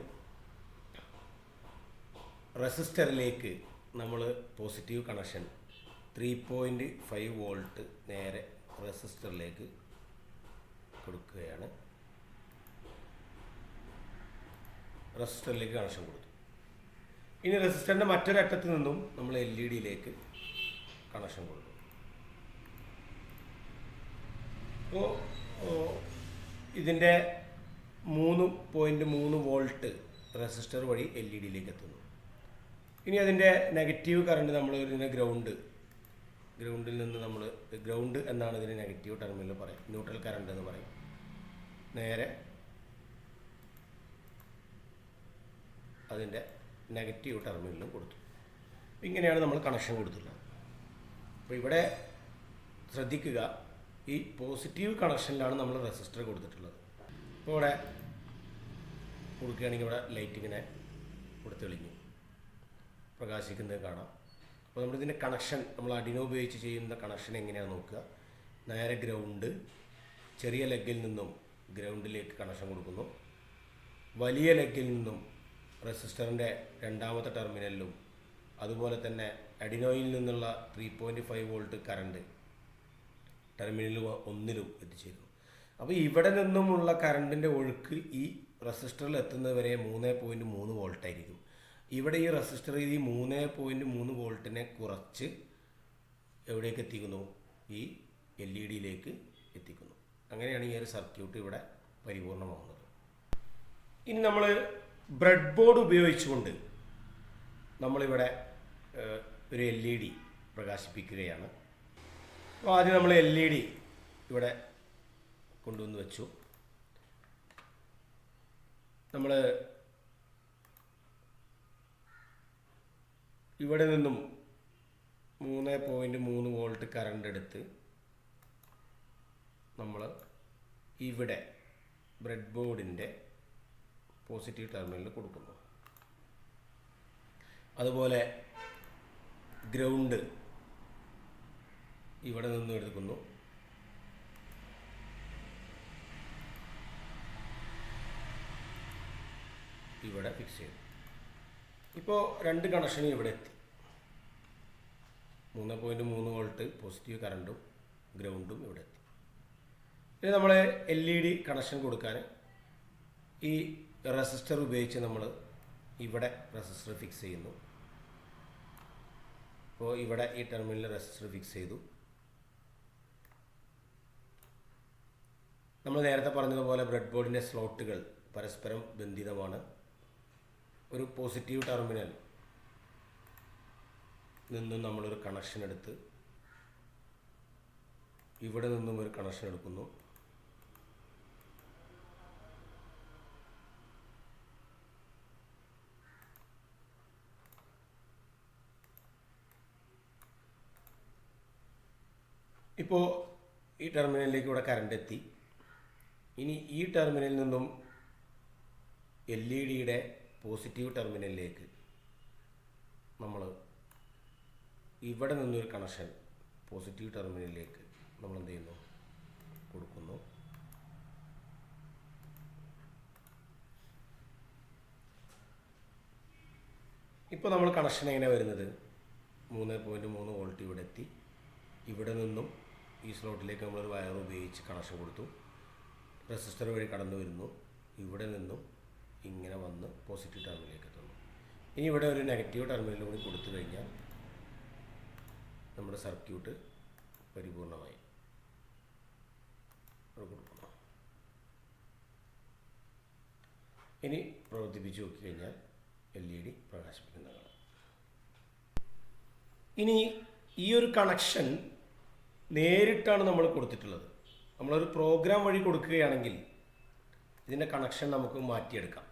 റെസിസ്റ്ററിലേക്ക് നമ്മൾ പോസിറ്റീവ് കണക്ഷൻ 3.5 വോൾട്ട് നേരെ റെസിസ്റ്ററിലേക്ക് കൊടുക്കുകയാണ്. റെസിസ്റ്ററിലേക്ക് കണക്ഷൻ കൊടുത്തു. ഇനി റെസിസ്റ്ററിൻ്റെ മറ്റൊരറ്റത്ത് നിന്നും നമ്മൾ LED കണക്ഷൻ കൊടുക്കും. അപ്പോൾ ഇതിൻ്റെ 3.3 വോൾട്ട് റെസിസ്റ്റർ വഴി LED എത്തുന്നു. ഇനി അതിൻ്റെ നെഗറ്റീവ് കറണ്ട് നമ്മൾ ഇതിനെ ഗ്രൗണ്ടിൽ നിന്ന് നമ്മൾ ഗ്രൗണ്ട് എന്നാണ് ഇതിന് നെഗറ്റീവ് ടെർമിനൽ പറയും, ന്യൂട്രൽ കറണ്ട് എന്ന് പറയും. നേരെ അതിൻ്റെ നെഗറ്റീവ് ടെർമിനലും കൊടുത്തു. ഇങ്ങനെയാണ് നമ്മൾ കണക്ഷൻ കൊടുത്തുള്ളത്. അപ്പോൾ ഇവിടെ ശ്രദ്ധിക്കുക, ഈ പോസിറ്റീവ് കണക്ഷനിലാണ് നമ്മൾ റെസിസ്റ്റർ കൊടുത്തിട്ടുള്ളത്. ഇപ്പോൾ ഇവിടെ കൊടുക്കുകയാണെങ്കിൽ ഇവിടെ ലൈറ്റ് ഇങ്ങനെ ഇവിടെ തെളിഞ്ഞു പ്രകാശിക്കുന്നത് കാണാം. അപ്പോൾ നമ്മളിതിൻ്റെ കണക്ഷൻ നമ്മൾ അഡിനോ ഉപയോഗിച്ച് ചെയ്യുന്ന കണക്ഷൻ എങ്ങനെയാണെന്ന് നോക്കുക. നേരെ ഗ്രൗണ്ട്, ചെറിയ ലെഗിൽ നിന്നും ഗ്രൗണ്ടിലേക്ക് കണക്ഷൻ കൊടുക്കുന്നു. വലിയ ലെഗിൽ നിന്നും റെസിസ്റ്ററിൻ്റെ 2ാമത്തെ ടെർമിനലിലും അതുപോലെ തന്നെ അഡിനോയിൽ നിന്നുള്ള 3.5 വോൾട്ട് കറണ്ട് ടെർമിനൽ 1ലും എത്തിച്ചേരുന്നു. അപ്പോൾ ഇവിടെ നിന്നുമുള്ള കറണ്ടിൻ്റെ ഒഴുക്ക് ഈ റെസിസ്റ്ററിൽ എത്തുന്നതുവരെ 3.3 വോൾട്ടായിരിക്കും. ഇവിടെ ഈ റെസിസ്റ്റർ ഈ 3.3 വോൾട്ടിനെ കുറച്ച് എവിടേക്ക് എത്തിക്കുന്നു? ഈ LED-യിലേക്ക് എത്തിക്കുന്നു. അങ്ങനെയാണ് ഈ ഒരു സർക്യൂട്ട് ഇവിടെ പരിപൂർണമാകുന്നത്. ഇനി നമ്മൾ ബ്രെഡ് ബോർഡ് ഉപയോഗിച്ചുകൊണ്ട് നമ്മളിവിടെ ഒരു LED പ്രകാശിപ്പിക്കുകയാണ്. അപ്പോൾ ആദ്യം നമ്മൾ LED ഇവിടെ കൊണ്ടുവന്ന് വെച്ചു. നമ്മൾ ഇവിടെ നിന്നും 3.3 വോൾട്ട് കറണ്ട് എടുത്ത് നമ്മൾ ഇവിടെ ബ്രെഡ് ബോർഡിൻ്റെ പോസിറ്റീവ് ടെർമിനലിൽ കൊടുക്കുന്നു. അതുപോലെ ഗ്രൗണ്ട് ഇവിടെ നിന്നും എടുക്കുന്നു. ഇവിടെ ഫിക്സ് ചെയ്തു. ഇപ്പോൾ 2 കണക്ഷനും ഇവിടെ എത്തി. 3.3 വോൾട്ട് പോസിറ്റീവ് കറണ്ടും ഗ്രൗണ്ടും ഇവിടെ എത്തി. ഇനി നമ്മൾ LED കണക്ഷൻ കൊടുക്കാൻ ഈ റെസിസ്റ്റർ ഉപയോഗിച്ച് നമ്മൾ ഇവിടെ റെസിസ്റ്റർ ഫിക്സ് ചെയ്യുന്നു. അപ്പോൾ ഇവിടെ ഈ ടെർമിനലിൽ റെസിസ്റ്റർ ഫിക്സ് ചെയ്തു. നമ്മൾ നേരത്തെ പറഞ്ഞതുപോലെ ബ്രെഡ് ബോർഡിൻ്റെ സ്ലോട്ടുകൾ പരസ്പരം ബന്ധിതമാണ്. ഒരു പോസിറ്റീവ് ടെർമിനൽ നിന്നും നമ്മളൊരു കണക്ഷൻ എടുത്ത് ഇവിടെ നിന്നും ഒരു കണക്ഷൻ എടുക്കുന്നു. ഇപ്പോൾ ഈ ടെർമിനലിലേക്ക് ഇവിടെ കറണ്ട് എത്തി. ഇനി ഈ ടെർമിനലിൽ നിന്നും LED-യുടെ പോസിറ്റീവ് ടെർമിനലിലേക്ക് നമ്മൾ ഇവിടെ നിന്നൊരു കണക്ഷൻ പോസിറ്റീവ് ടെർമിനലിലേക്ക് നമ്മൾ എന്ത് ചെയ്യുന്നു? കൊടുക്കുന്നു. ഇപ്പോൾ നമ്മൾ കണക്ഷൻ എങ്ങനെ വരുന്നത്? 3.3 വോൾട്ട് ഇവിടെ എത്തി. ഇവിടെ നിന്നും ഈ സ്ലോട്ടിലേക്ക് നമ്മളൊരു വയർ ഉപയോഗിച്ച് കണക്ഷൻ കൊടുത്തു. റെസിസ്റ്റർ വഴി കടന്നു വരുന്നു. ഇവിടെ നിന്നും ഇങ്ങനെ വന്ന് പോസിറ്റീവ് ടെർമിനലിലേക്ക് എത്തുന്നു. ഇനി ഇവിടെ ഒരു നെഗറ്റീവ് ടെർമിനൽ കൂടി കൊടുത്തു കഴിഞ്ഞാൽ നമ്മുടെ സർക്യൂട്ട് പരിപൂർണമായി കൊടുക്കുന്നു. ഇനി പ്രവർത്തിപ്പിച്ച് നോക്കിക്കഴിഞ്ഞാൽ LED പ്രകാശിപ്പിക്കുന്നതാണ്. ഇനി ഈ ഒരു കണക്ഷൻ നേരിട്ടാണ് നമ്മൾ കൊടുത്തിട്ടുള്ളത്. നമ്മളൊരു പ്രോഗ്രാം വഴി കൊടുക്കുകയാണെങ്കിൽ ഇതിൻ്റെ കണക്ഷൻ നമുക്ക് മാറ്റിയെടുക്കാം.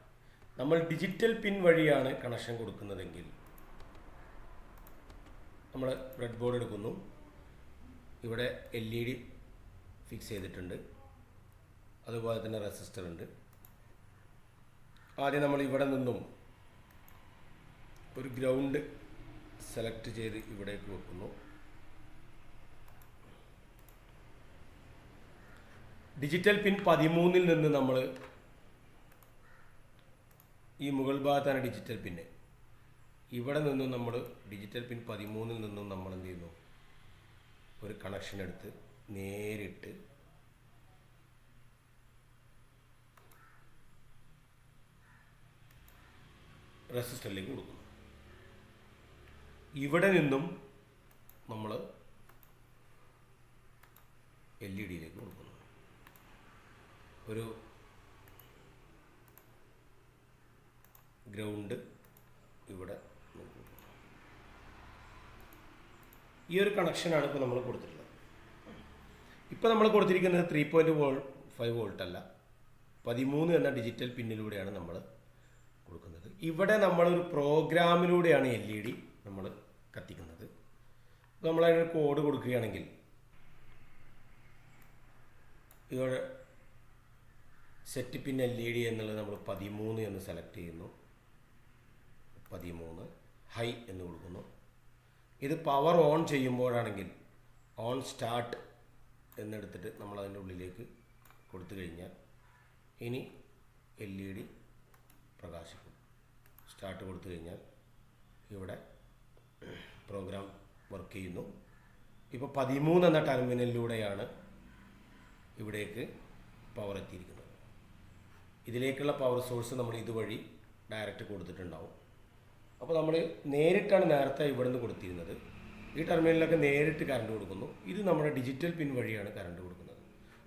നമ്മൾ ഡിജിറ്റൽ പിൻ വഴിയാണ് കണക്ഷൻ കൊടുക്കുന്നതെങ്കിൽ നമ്മൾ ബ്രെഡ് ബോർഡ് എടുക്കുന്നു. ഇവിടെ LED ഫിക്സ് ചെയ്തിട്ടുണ്ട്. അതുപോലെ തന്നെ റെസിസ്റ്റർ ഉണ്ട്. ആദ്യം നമ്മൾ ഇവിടെ നിന്നും ഒരു ഗ്രൗണ്ട് സെലക്ട് ചെയ്ത് ഇവിടേക്ക് വെക്കുന്നു. ഡിജിറ്റൽ പിൻ 13 നിന്ന് നമ്മൾ ഈ മുകൾ ഭാഗത്താണ് ഡിജിറ്റൽ പിന്ന്. ഇവിടെ നിന്നും നമ്മൾ ഡിജിറ്റൽ പിൻ 13 നിന്നും നമ്മൾ എന്ത് ചെയ്യുന്നു? ഒരു കണക്ഷൻ എടുത്ത് നേരിട്ട് റെസിസ്റ്ററിലേക്ക് കൊടുക്കുന്നു. ഇവിടെ നിന്നും നമ്മൾ LED-യിലേക്ക് കൊടുക്കുന്നു. ഒരു ഗ്രൗണ്ട് ഇവിടെ കൊടുക്കുന്നു. ഈ ഒരു കണക്ഷനാണ് ഇപ്പോൾ നമ്മൾ കൊടുത്തിട്ടുള്ളത്. ഇപ്പോൾ നമ്മൾ കൊടുത്തിരിക്കുന്നത് 3.5 വോൾട്ട് അല്ല, 13 എന്ന ഡിജിറ്റൽ പിന്നിലൂടെയാണ് നമ്മൾ കൊടുക്കുന്നത്. ഇവിടെ നമ്മളൊരു പ്രോഗ്രാമിലൂടെയാണ് LED നമ്മൾ കത്തിക്കുന്നത്. നമ്മളതിനൊരു കോഡ് കൊടുക്കുകയാണെങ്കിൽ ഇവിടെ സെറ്റ് പിൻ LED എന്നുള്ളത് നമ്മൾ 13 എന്ന് സെലക്ട് ചെയ്യുന്നു. 13 ഹൈ എന്ന് കൊടുക്കുന്നു. ഇത് പവർ ഓൺ ചെയ്യുമ്പോഴാണെങ്കിൽ ഓൺ സ്റ്റാർട്ട് എന്നെടുത്തിട്ട് നമ്മൾ അതിൻ്റെ ഉള്ളിലേക്ക് കൊടുത്തു കഴിഞ്ഞാൽ ഇനി LED പ്രകാശിക്കും. സ്റ്റാർട്ട് കൊടുത്തു കഴിഞ്ഞാൽ ഇവിടെ പ്രോഗ്രാം വർക്ക് ചെയ്യുന്നു. ഇപ്പോൾ 13 എന്ന ടെർമിനലിലൂടെയാണ് ഇവിടേക്ക് പവർ എത്തിയിരിക്കുന്നത്. ഇതിലേക്കുള്ള പവർ സോഴ്സ് നമ്മൾ ഇതുവഴി ഡയറക്റ്റ് കൊടുത്തിട്ടുണ്ടാവും. അപ്പോൾ നമ്മൾ നേരിട്ടാണ് നേരത്തെ ഇവിടെ നിന്ന് കൊടുത്തിരുന്നത്. ഈ ടെർമിനലിലൊക്കെ നേരിട്ട് കറണ്ട് കൊടുക്കുന്നു. ഇത് നമ്മുടെ ഡിജിറ്റൽ പിൻ വഴിയാണ് കറണ്ട് കൊടുക്കുന്നത്.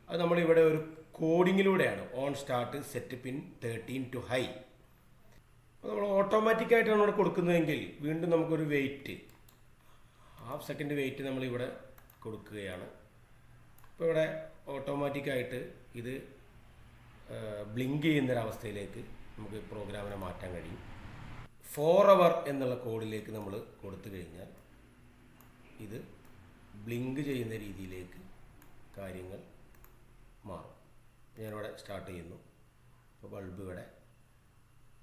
അത് നമ്മളിവിടെ ഒരു കോഡിങ്ങിലൂടെയാണ് on start set pin 13 to high. അപ്പോൾ നമ്മൾ ഓട്ടോമാറ്റിക്കായിട്ടാണ് ഇവിടെ കൊടുക്കുന്നതെങ്കിൽ വീണ്ടും നമുക്കൊരു വെയിറ്റ്, ഹാഫ് സെക്കൻഡ് വെയിറ്റ് നമ്മളിവിടെ കൊടുക്കുകയാണ്. ഇപ്പോൾ ഇവിടെ ഓട്ടോമാറ്റിക്കായിട്ട് ഇത് ബ്ലിങ്ക് ചെയ്യുന്നൊരവസ്ഥയിലേക്ക് നമുക്ക് പ്രോഗ്രാമിനെ മാറ്റാൻ കഴിയും. 4 അവർ എന്നുള്ള കോഡിലേക്ക് നമ്മൾ കൊടുത്തു കഴിഞ്ഞാൽ ഇത് ബ്ലിങ്ക് ചെയ്യുന്ന രീതിയിലേക്ക് കാര്യങ്ങൾ മാറും. ഞാനിവിടെ സ്റ്റാർട്ട് ചെയ്യുന്നു. അപ്പോൾ ബൾബ് ഇവിടെ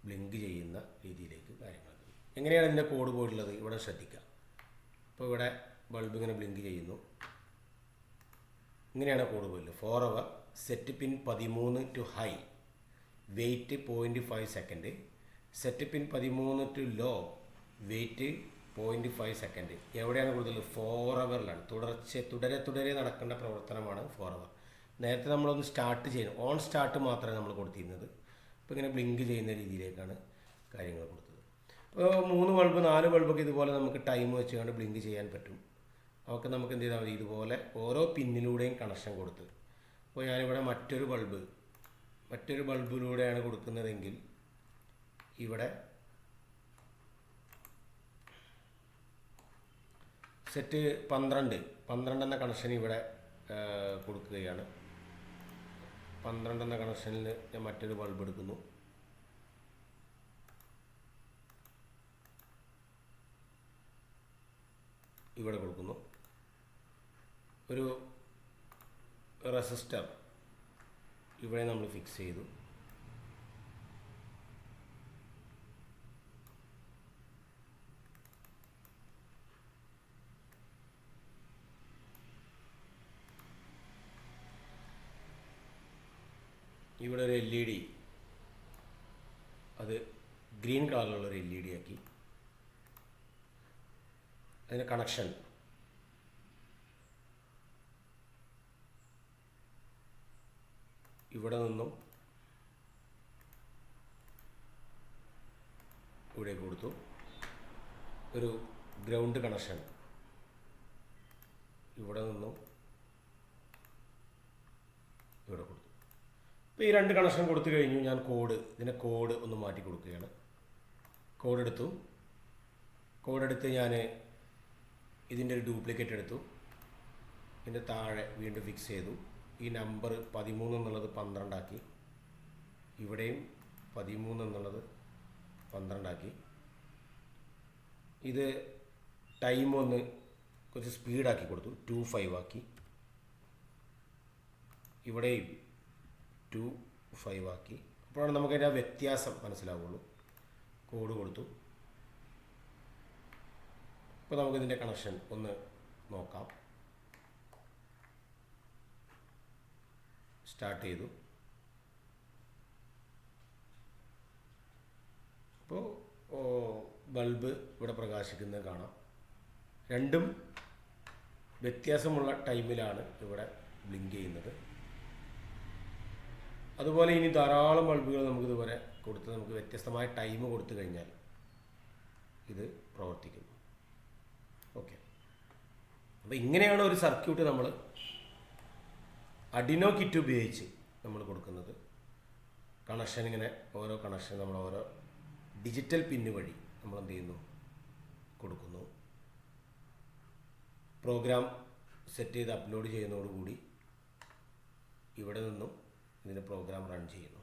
ബ്ലിങ്ക് ചെയ്യുന്ന രീതിയിലേക്ക് കാര്യങ്ങൾ. എങ്ങനെയാണ് ഇതിൻ്റെ കോഡ് പോയിട്ടുള്ളത് ഇവിടെ ശ്രദ്ധിക്കുക. അപ്പോൾ ഇവിടെ ബൾബ് ഇങ്ങനെ ബ്ലിങ്ക് ചെയ്യുന്നു. ഇങ്ങനെയാണ് കോഡ് പോയിട്ടുള്ളത്. 4 അവർ set pin 13 to high, wait 0.5 second. Set pin 13 to low, wait 0.5 second. എവിടെയാണ് കൂടുതൽ? 4 അവറിലാണ്. തുടരെ നടക്കേണ്ട പ്രവർത്തനമാണ് 4 അവർ. നേരത്തെ നമ്മളൊന്ന് സ്റ്റാർട്ട് ചെയ്യുന്നു, ഓൺ സ്റ്റാർട്ട് മാത്രമേ നമ്മൾ കൊടുത്തിരുന്നത്. അപ്പോൾ ഇങ്ങനെ ബ്ലിങ്ക് ചെയ്യുന്ന രീതിയിലേക്കാണ് കാര്യങ്ങൾ കൊടുത്തത്. ഇപ്പോൾ 3 ബൾബ് 4 ബൾബൊക്കെ ഇതുപോലെ നമുക്ക് ടൈം വെച്ചുകൊണ്ട് ബ്ലിങ്ക് ചെയ്യാൻ പറ്റും. അതൊക്കെ നമുക്ക് എന്ത് ചെയ്താൽ മതി, ഇതുപോലെ ഓരോ പിന്നിലൂടെയും കണക്ഷൻ കൊടുത്ത്. അപ്പോൾ ഞാനിവിടെ മറ്റൊരു ബൾബിലൂടെയാണ് കൊടുക്കുന്നതെങ്കിൽ ഇവിടെ സെറ്റ് 12 എന്ന കണക്ഷൻ ഇവിടെ കൊടുക്കുകയാണ്. 12 എന്ന കണക്ഷനിൽ ഞാൻ മറ്റൊരു ബൾബ് എടുക്കുന്നു. ഇവിടെ കൊടുക്കുന്നു. ഒരു റെസിസ്റ്റർ ഇവിടെ നമ്മൾ ഫിക്സ് ചെയ്തു. ഇവിടെ ഒരു LED, അത് ഗ്രീൻ കളറിലുള്ളൊരു LED ആക്കി. അതിൻ്റെ കണക്ഷൻ ഇവിടെ നിന്നും ഇവിടെ കൊടുത്തു. ഒരു ഗ്രൗണ്ട് കണക്ഷൻ ഇവിടെ നിന്നും ഇവിടെ കൊടുത്തു. ഇപ്പോൾ ഈ 2 കണക്ഷൻ കൊടുത്തു കഴിഞ്ഞു. ഞാൻ ഇതിൻ്റെ കോഡ് ഒന്ന് മാറ്റി കൊടുക്കുകയാണ്. കോഡെടുത്ത് ഞാൻ ഇതിൻ്റെ ഒരു ഡ്യൂപ്ലിക്കേറ്റ് എടുത്തു. ഇതിൻ്റെ താഴെ വീണ്ടും ഫിക്സ് ചെയ്തു. ഈ നമ്പർ 13 എന്നുള്ളത് 12 ആക്കി. ഇവിടെയും 13 എന്നുള്ളത് 12 ആക്കി. ഇത് ടൈം ഒന്ന് കുറച്ച് സ്പീഡാക്കി കൊടുത്തു, 2.5 ആക്കി. ഇവിടെയും 2.5 ആക്കി. അപ്പോഴാണ് നമുക്കതിൻ്റെ വ്യത്യാസം മനസ്സിലാവുള്ളൂ. കോഡ് കൊടുത്തു. ഇപ്പോൾ നമുക്കിതിൻ്റെ കണക്ഷൻ ഒന്ന് നോക്കാം. സ്റ്റാർട്ട് ചെയ്തു. അപ്പോൾ ബൾബ് ഇവിടെ പ്രകാശിക്കുന്നത് കാണാം. രണ്ടും വ്യത്യാസമുള്ള ടൈമിലാണ് ഇവിടെ ബ്ലിങ്ക് ചെയ്യുന്നത്. അതുപോലെ ഇനി ധാരാളം ബൾബുകൾ നമുക്കിതുപോലെ കൊടുത്ത് നമുക്ക് വ്യത്യസ്തമായ ടൈം കൊടുത്തു കഴിഞ്ഞാൽ ഇത് പ്രവർത്തിക്കുന്നു. ഓക്കെ, അപ്പോൾ ഇങ്ങനെയാണ് ഒരു സർക്യൂട്ട് നമ്മൾ അഡിനോ കിറ്റ് ഉപയോഗിച്ച് നമ്മൾ കൊടുക്കുന്നത്. കണക്ഷൻ ഇങ്ങനെ ഓരോ കണക്ഷൻ നമ്മൾ ഓരോ ഡിജിറ്റൽ പിന്ന് വഴി നമ്മൾ എന്ത് ചെയ്യുന്നു, കൊടുക്കുന്നു. പ്രോഗ്രാം സെറ്റ് ചെയ്ത് അപ്ലോഡ് ചെയ്യുന്നതോടുകൂടി ഇവിടെ നിന്നും ഇതിൻ്റെ പ്രോഗ്രാം റൺ ചെയ്യുന്നു.